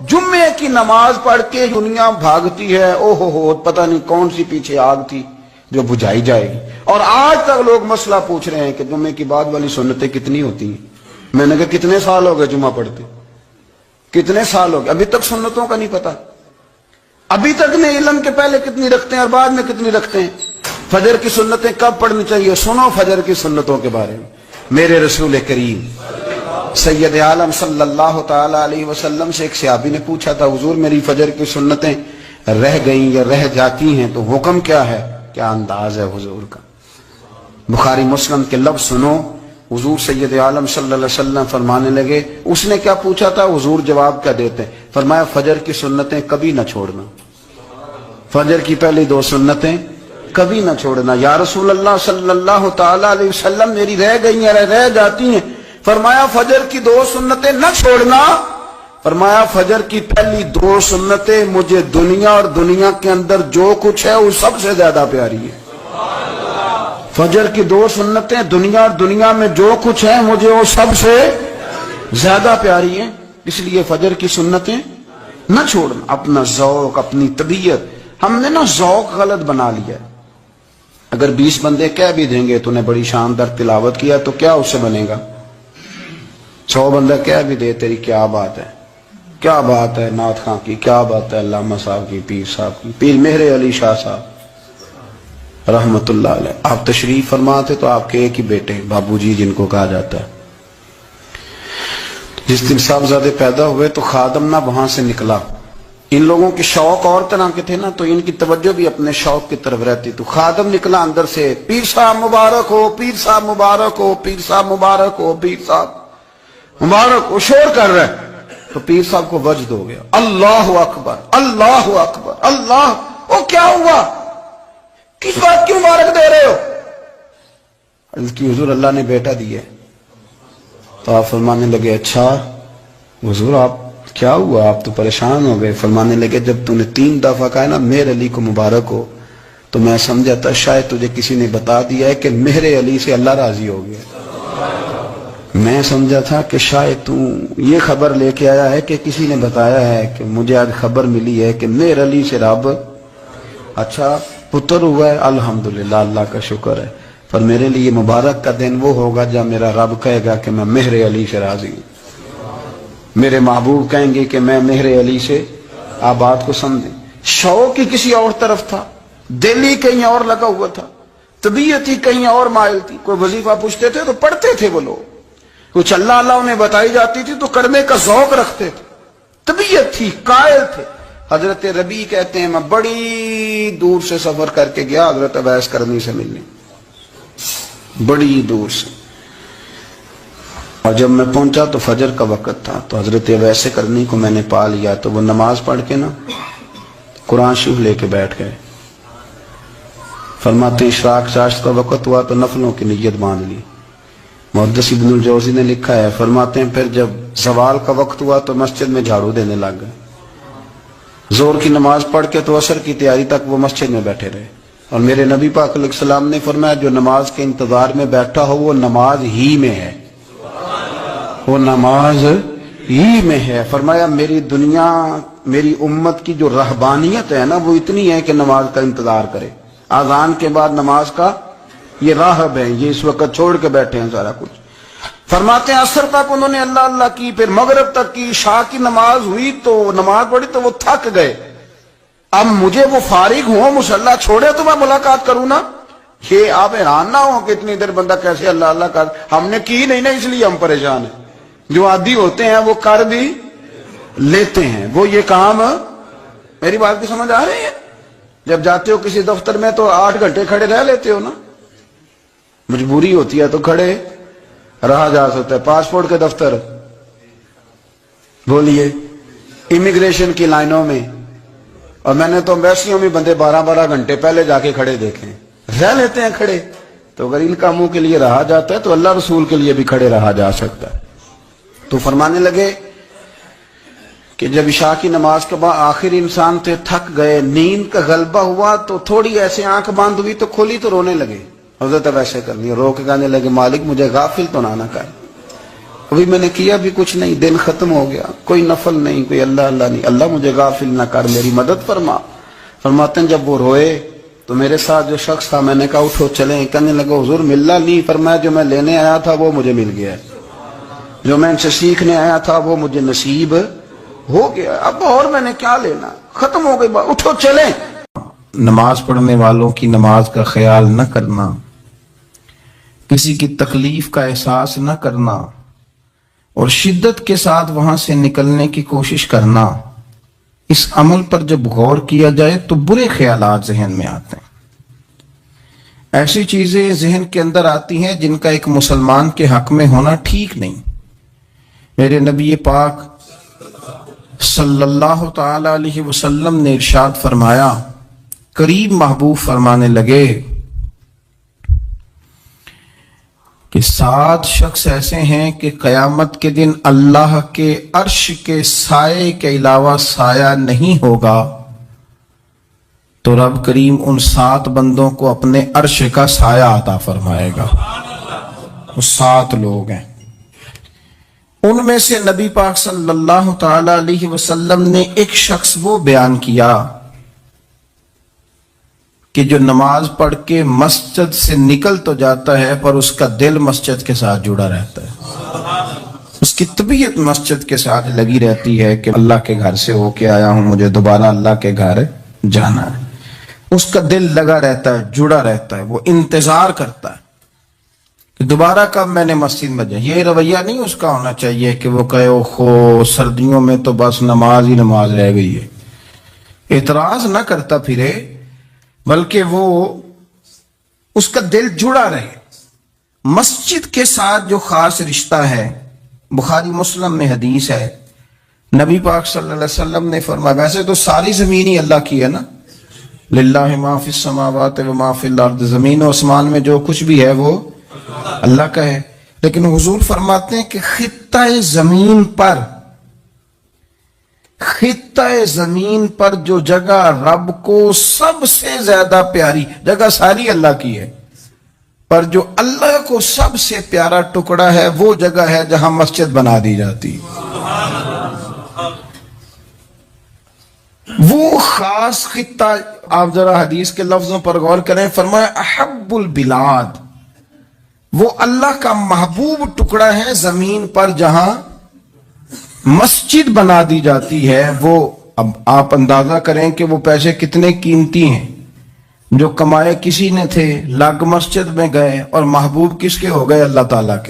جمعے کی نماز پڑھ کے دنیا بھاگتی ہے، او ہو پتہ نہیں کون سی پیچھے آگ تھی جو بجھائی جائے گی۔ اور آج تک لوگ مسئلہ پوچھ رہے ہیں کہ جمعے کی بعد والی سنتیں کتنی ہوتی ہیں۔ میں نے کہا کتنے سال ہو گئے جمعہ پڑھتے، کتنے سال ہو گئے، ابھی تک سنتوں کا نہیں پتا، ابھی تک نہیں علم کے پہلے کتنی رکھتے ہیں اور بعد میں کتنی رکھتے ہیں۔ فجر کی سنتیں کب پڑھنی چاہیے، سنو فجر کی سنتوں کے بارے میں۔ میرے رسول کریم سید عالم صلی اللہ تعالی علیہ وسلم سے ایک صحابی نے پوچھا تھا، حضور میری فجر کی سنتیں رہ گئیں یا رہ جاتی ہیں تو حکم کیا ہے؟ کیا انداز ہے حضور کا، بخاری مسلم کے لفظ سنو۔ حضور سید عالم صلی اللہ علیہ وسلم فرمانے لگے، اس نے کیا پوچھا تھا، حضور جواب کیا دیتے ہیں؟ فرمایا فجر کی سنتیں کبھی نہ چھوڑنا، فجر کی پہلی دو سنتیں کبھی نہ چھوڑنا۔ یا رسول اللہ صلی اللہ تعالی علیہ وسلم میری رہ گئی ہیں، رہ جاتی ہیں۔ فرمایا فجر کی دو سنتیں نہ چھوڑنا، فرمایا فجر کی پہلی دو سنتیں مجھے دنیا اور دنیا کے اندر جو کچھ ہے وہ سب سے زیادہ پیاری ہے۔ فجر کی دو سنتیں دنیا اور دنیا میں جو کچھ ہے مجھے وہ سب سے زیادہ پیاری ہیں، اس لیے فجر کی سنتیں نہ چھوڑنا۔ اپنا ذوق، اپنی طبیعت، ہم نے نا ذوق غلط بنا لیا ہے۔ اگر 20 بندے کہہ بھی دیں گے تو نے بڑی شاندار تلاوت کیا تو کیا اس سے بنے گا؟ 100 بندہ کہہ بھی دے تیری کیا بات ہے، کیا بات ہے نعت خاں کی، کیا بات ہے علامہ صاحب کی، پیر صاحب کی، پیر مہر علی شاہ صاحب رحمت اللہ علیہ۔ آپ تشریف فرما تھے تو آپ کے ایک ہی بیٹے بابو جی جن کو کہا جاتا ہے، جس دن صاحبزادے پیدا ہوئے تو خادم نہ وہاں سے نکلا۔ ان لوگوں کے شوق اور طرح کے تھے نا تو ان کی توجہ بھی اپنے شوق کی طرف رہتی، تو خادم نکلا اندر سے، پیر صاحب مبارک ہو، پیر صاحب مبارک ہو، پیر صاحب مبارک ہو، پیر صاحب مبارک ہو، شور کر رہے تو پیر صاحب کو وجد ہو گیا، اللہ اکبر اللہ اکبر اللہ۔ وہ کیا ہوا، کس بات کی مبارک دے رہے ہو؟ عرض کی حضور اللہ نے بیٹا دیا۔ تو آپ فرمانے لگے اچھا حضور آپ کیا ہوا، آپ تو پریشان ہو گئے۔ فرمانے لگے جب تو نے 3 دفعہ کہا نا مہر علی کو مبارک ہو تو میں سمجھا تھا شاید تجھے کسی نے بتا دیا ہے کہ مہر علی سے اللہ راضی ہو گیا۔ میں سمجھا تھا کہ شاید تو یہ خبر لے کے آیا ہے کہ کسی نے بتایا ہے کہ مجھے آج خبر ملی ہے کہ مہر علی سے رب اچھا پتر ہوا ہے، الحمدللہ اللہ کا شکر ہے، پر میرے لیے مبارک کا دن وہ ہوگا جب میرا رب کہے گا کہ میں مہر علی سے راضی ہوں، میرے محبوب کہیں گے کہ میں مہر علی سے۔ آپ بات کو سمجھیں، شوق ہی کسی اور طرف تھا، دل ہی کہیں اور لگا ہوا تھا، طبیعت ہی کہیں اور مائل تھی۔ کوئی وظیفہ پوچھتے تھے تو پڑھتے تھے وہ لوگ، کچھ اللہ اللہ انہیں بتائی جاتی تھی تو کرنے کا ذوق رکھتے تھے، طبیعت تھی، قائل تھے۔ حضرت ربیع کہتے ہیں میں بڑی دور سے سفر کر کے گیا حضرت اویس کرنی سے ملنے، بڑی دور سے، اور جب میں پہنچا تو فجر کا وقت تھا تو حضرت اویس کرنی کو میں نے پا لیا تو وہ نماز پڑھ کے نا قرآن شریف لے کے بیٹھ گئے۔ فرماتے اشراق چاشت کا وقت ہوا تو نفلوں کی نیت باندھ لی۔ محدث ابن الجوزی نے لکھا ہے، فرماتے ہیں پھر جب زوال کا وقت ہوا تو مسجد میں جھاڑو دینے لگ گئے۔ زور کی نماز پڑھ کے تو عصر کی تیاری تک وہ مسجد میں بیٹھے رہے، اور میرے نبی پاک علیہ السلام نے فرمایا جو نماز کے انتظار میں بیٹھا ہو وہ نماز ہی میں ہے، وہ نماز ہی میں ہے۔ فرمایا میری دنیا میری امت کی جو رہبانیت ہے نا وہ اتنی ہے کہ نماز کا انتظار کرے، اذان کے بعد نماز کا یہ راہب ہیں، یہ اس وقت چھوڑ کے بیٹھے ہیں سارا کچھ۔ فرماتے ہیں عصر تک انہوں نے اللہ اللہ کی، پھر مغرب تک کی، عشاء کی نماز ہوئی تو نماز پڑھی تو وہ تھک گئے۔ اب مجھے وہ فارغ ہوں مصلی چھوڑے تو میں ملاقات کروں نا، یہ آپ حیران نہ ہو کہ اتنی دیر بندہ کیسے اللہ اللہ کر، ہم نے کی نہیں نا اس لیے ہم پریشان ہیں۔ جو عادی ہوتے ہیں وہ کر بھی لیتے ہیں، وہ یہ کام، میری بات کی سمجھ آ رہی ہے؟ جب جاتے ہو کسی دفتر میں تو 8 گھنٹے کھڑے رہ لیتے ہو نا، مجبوری ہوتی ہے تو کھڑے رہا جا سکتا ہے۔ پاسپورٹ کے دفتر بولیے، امیگریشن کی لائنوں میں، اور میں نے تو ایمبیسیوں میں بندے 12 گھنٹے پہلے جا کے کھڑے دیکھے ہیں، رہ لیتے ہیں کھڑے۔ تو اگر ان کاموں کے لیے رہا جاتا ہے تو اللہ رسول کے لیے بھی کھڑے رہا جا سکتا ہے۔ تو فرمانے لگے کہ جب عشاء کی نماز کے بعد آخر انسان تھے، تھک گئے، نیند کا غلبہ ہوا تو تھوڑی ایسے آنکھ بند ہوئی تو کھولی تو رونے لگے۔ حضرت ویسے کرنی رو کے کہنے لگے مالک مجھے غافل تو نہ کر۔ ابھی میں نے کیا بھی کچھ نہیں، دن ختم ہو گیا، کوئی نفل نہیں، کوئی اللہ اللہ نہیں، اللہ مجھے غافل نہ کر، میری مدد فرما۔ فرماتے ہیں جب وہ روئے تو میرے ساتھ جو شخص تھا، میں نے کہا اٹھو چلیں، کہنے لگا حضور ملنا نہیں، فرمایا جو میں لینے آیا تھا وہ مجھے مل گیا، جو میں ان سے سیکھنے آیا تھا وہ مجھے نصیب ہو گیا، اب اور میں نے کیا لینا، ختم ہو گئی بات، اٹھو چلیں۔ نماز پڑھنے والوں کی نماز کا خیال نہ کرنا، کسی کی تکلیف کا احساس نہ کرنا اور شدت کے ساتھ وہاں سے نکلنے کی کوشش کرنا، اس عمل پر جب غور کیا جائے تو برے خیالات ذہن میں آتے ہیں۔ ایسی چیزیں ذہن کے اندر آتی ہیں جن کا ایک مسلمان کے حق میں ہونا ٹھیک نہیں۔ میرے نبی پاک صلی اللہ تعالی علیہ وسلم نے ارشاد فرمایا، قریب محبوب فرمانے لگے کہ 7 شخص ایسے ہیں کہ قیامت کے دن اللہ کے عرش کے سائے کے علاوہ سایہ نہیں ہوگا، تو رب کریم ان 7 بندوں کو اپنے عرش کا سایہ عطا فرمائے گا۔ وہ 7 لوگ ہیں، ان میں سے نبی پاک صلی اللہ تعالی علیہ وسلم نے ایک شخص وہ بیان کیا کہ جو نماز پڑھ کے مسجد سے نکل تو جاتا ہے پر اس کا دل مسجد کے ساتھ جڑا رہتا ہے، اس کی طبیعت مسجد کے ساتھ لگی رہتی ہے کہ اللہ کے گھر سے ہو کے آیا ہوں، مجھے دوبارہ اللہ کے گھر جانا ہے، اس کا دل لگا رہتا ہے، جڑا رہتا ہے، وہ انتظار کرتا ہے کہ دوبارہ کب میں نے مسجد میں جائیں۔ یہ رویہ نہیں اس کا ہونا چاہیے کہ وہ کہے اوہو سردیوں میں تو بس نماز ہی نماز رہ گئی ہے، اعتراض نہ کرتا پھرے، بلکہ وہ اس کا دل جڑا رہے۔ مسجد کے ساتھ جو خاص رشتہ ہے، بخاری مسلم میں حدیث ہے، نبی پاک صلی اللہ علیہ وسلم نے فرمایا، ویسے تو ساری زمین ہی اللہ کی ہے نا، للہ ما فی السماوات و ما فی الارض، زمین و آسمان میں جو کچھ بھی ہے وہ اللہ کا ہے، لیکن حضور فرماتے ہیں کہ خطہ زمین پر جو جگہ رب کو سب سے زیادہ پیاری، جگہ ساری اللہ کی ہے، پر جو اللہ کو سب سے پیارا ٹکڑا ہے وہ جگہ ہے جہاں مسجد بنا دی جاتی، وہ خاص خطہ۔ آپ ذرا حدیث کے لفظوں پر غور کریں، فرمایا احب البلاد، وہ اللہ کا محبوب ٹکڑا ہے زمین پر جہاں مسجد بنا دی جاتی ہے۔ وہ اب آپ اندازہ کریں کہ وہ پیسے کتنے قیمتی ہیں، جو کمائے کسی نے تھے، لگ مسجد میں گئے اور محبوب کس کے ہو گئے؟ اللہ تعالیٰ کے۔